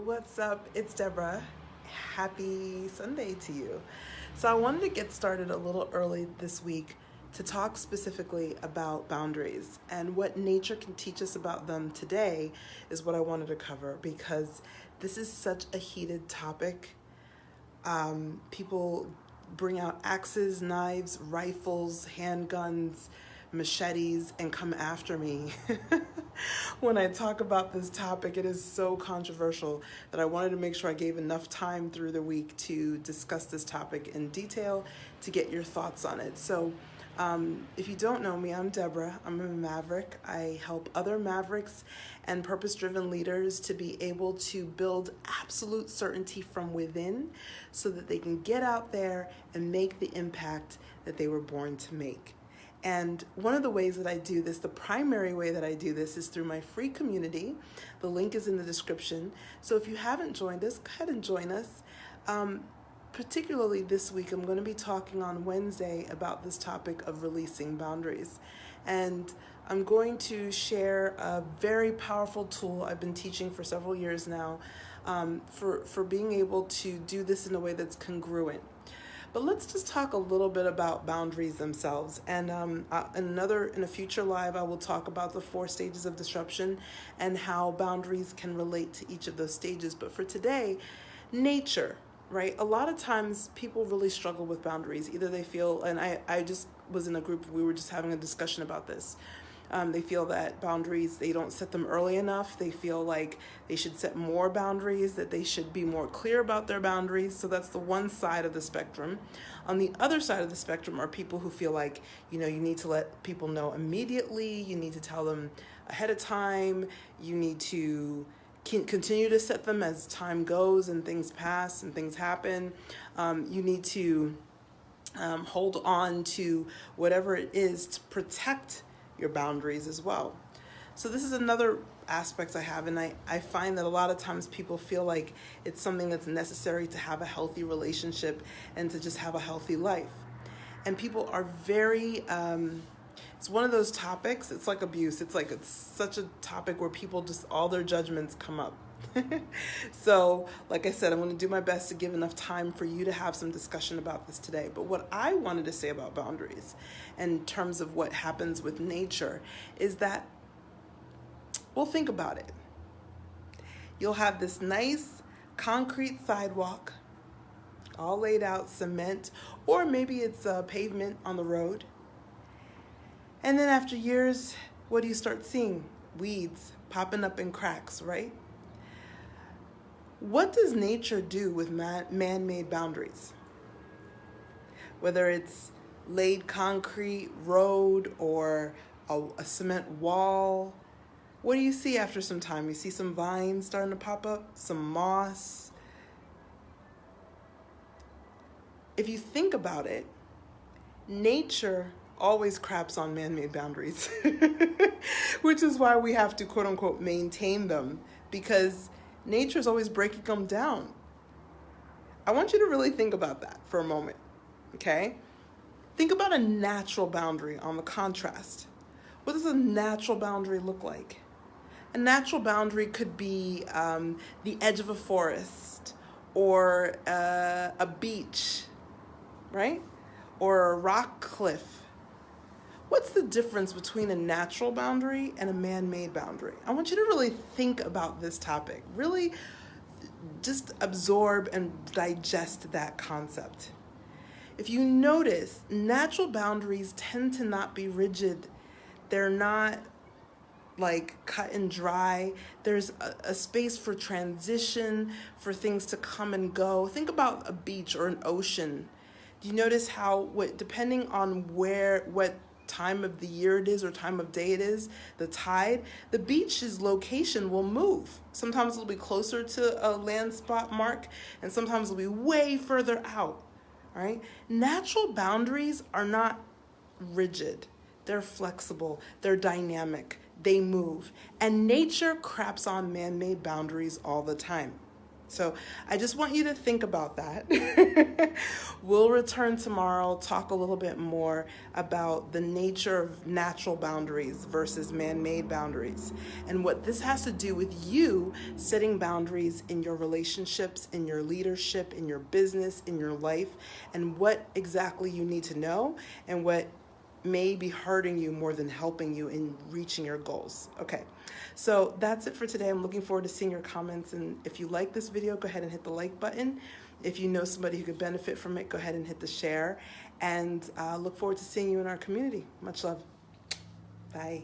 What's up? It's Deborah. Happy Sunday to you. So I wanted to get started a little early this week to talk specifically about boundaries, and what nature can teach us about them today is what I wanted to cover, because this is such a heated topic. People bring out axes, knives, rifles, handguns, machetes, and come after me. When I talk about this topic, it is so controversial that I wanted to make sure I gave enough time through the week to discuss this topic in detail to get your thoughts on it. So if you don't know me, I'm Deborah. I'm a Maverick. I help other Mavericks and purpose-driven leaders to be able to build absolute certainty from within so that they can get out there and make the impact that they were born to make. And one of the ways that I do this, the primary way that I do this, is through my free community. The link is in the description. So if you haven't joined us, go ahead and join us. Particularly this week, I'm going to be talking on Wednesday about this topic of releasing boundaries. And I'm going to share a very powerful tool I've been teaching for several years now for being able to do this in a way that's congruent. But let's just talk a little bit about boundaries themselves. And in a future live, I will talk about the 4 stages of disruption and how boundaries can relate to each of those stages. But for today, nature, right? A lot of times people really struggle with boundaries. Either they feel, and I just was in a group, we were just having a discussion about this. They feel that boundaries, they don't set them early enough. They feel like they should set more boundaries, that they should be more clear about their boundaries. So that's the one side of the spectrum. On the other side of the spectrum are people who feel like, you need to let people know immediately. You need to tell them ahead of time. You need to continue to set them as time goes and things pass and things happen. You need to hold on to whatever it is to protect your boundaries as well. So this is another aspect I have, and I find that a lot of times people feel like it's something that's necessary to have a healthy relationship and to just have a healthy life. And people are very, it's one of those topics, it's like abuse. It's such a topic where people just, all their judgments come up. So, like I said, I'm going to do my best to give enough time for you to have some discussion about this today. But what I wanted to say about boundaries in terms of what happens with nature is that, well, think about it. You'll have this nice concrete sidewalk, all laid out, cement, or maybe it's pavement on the road. And then after years, what do you start seeing? Weeds popping up in cracks, right? What does nature do with man-made boundaries? Whether it's laid concrete road or a cement wall, what do you see after some time? You see some vines starting to pop up, some moss. If you think about it, nature always craps on man-made boundaries, which is why we have to, quote unquote, maintain them, because nature is always breaking them down. I want you to really think about that for a moment, okay? Think about a natural boundary on the contrast. What does a natural boundary look like? A natural boundary could be the edge of a forest, or a beach, right? Or a rock cliff. What's the difference between a natural boundary and a man-made boundary? I want you to really think about this topic. Really just absorb and digest that concept. If you notice, natural boundaries tend to not be rigid. They're not like cut and dry. There's a space for transition, for things to come and go. Think about a beach or an ocean. Do you notice how, depending on what time of the year it is or time of day it is, the tide, the beach's location will move. Sometimes it'll be closer to a land spot mark, and sometimes it'll be way further out, right? Natural boundaries are not rigid. They're flexible, they're dynamic, they move. And nature craps on man-made boundaries all the time. So I just want you to think about that. We'll return tomorrow, talk a little bit more about the nature of natural boundaries versus man-made boundaries, and what this has to do with you setting boundaries in your relationships, in your leadership, in your business, in your life, and what exactly you need to know and what may be hurting you more than helping you in reaching your goals. Okay, so that's it for today. I'm looking forward to seeing your comments, and if you like this video, go ahead and hit the like button. If you know somebody who could benefit from it, go ahead and hit the share, and look forward to seeing you in our community. Much love. Bye.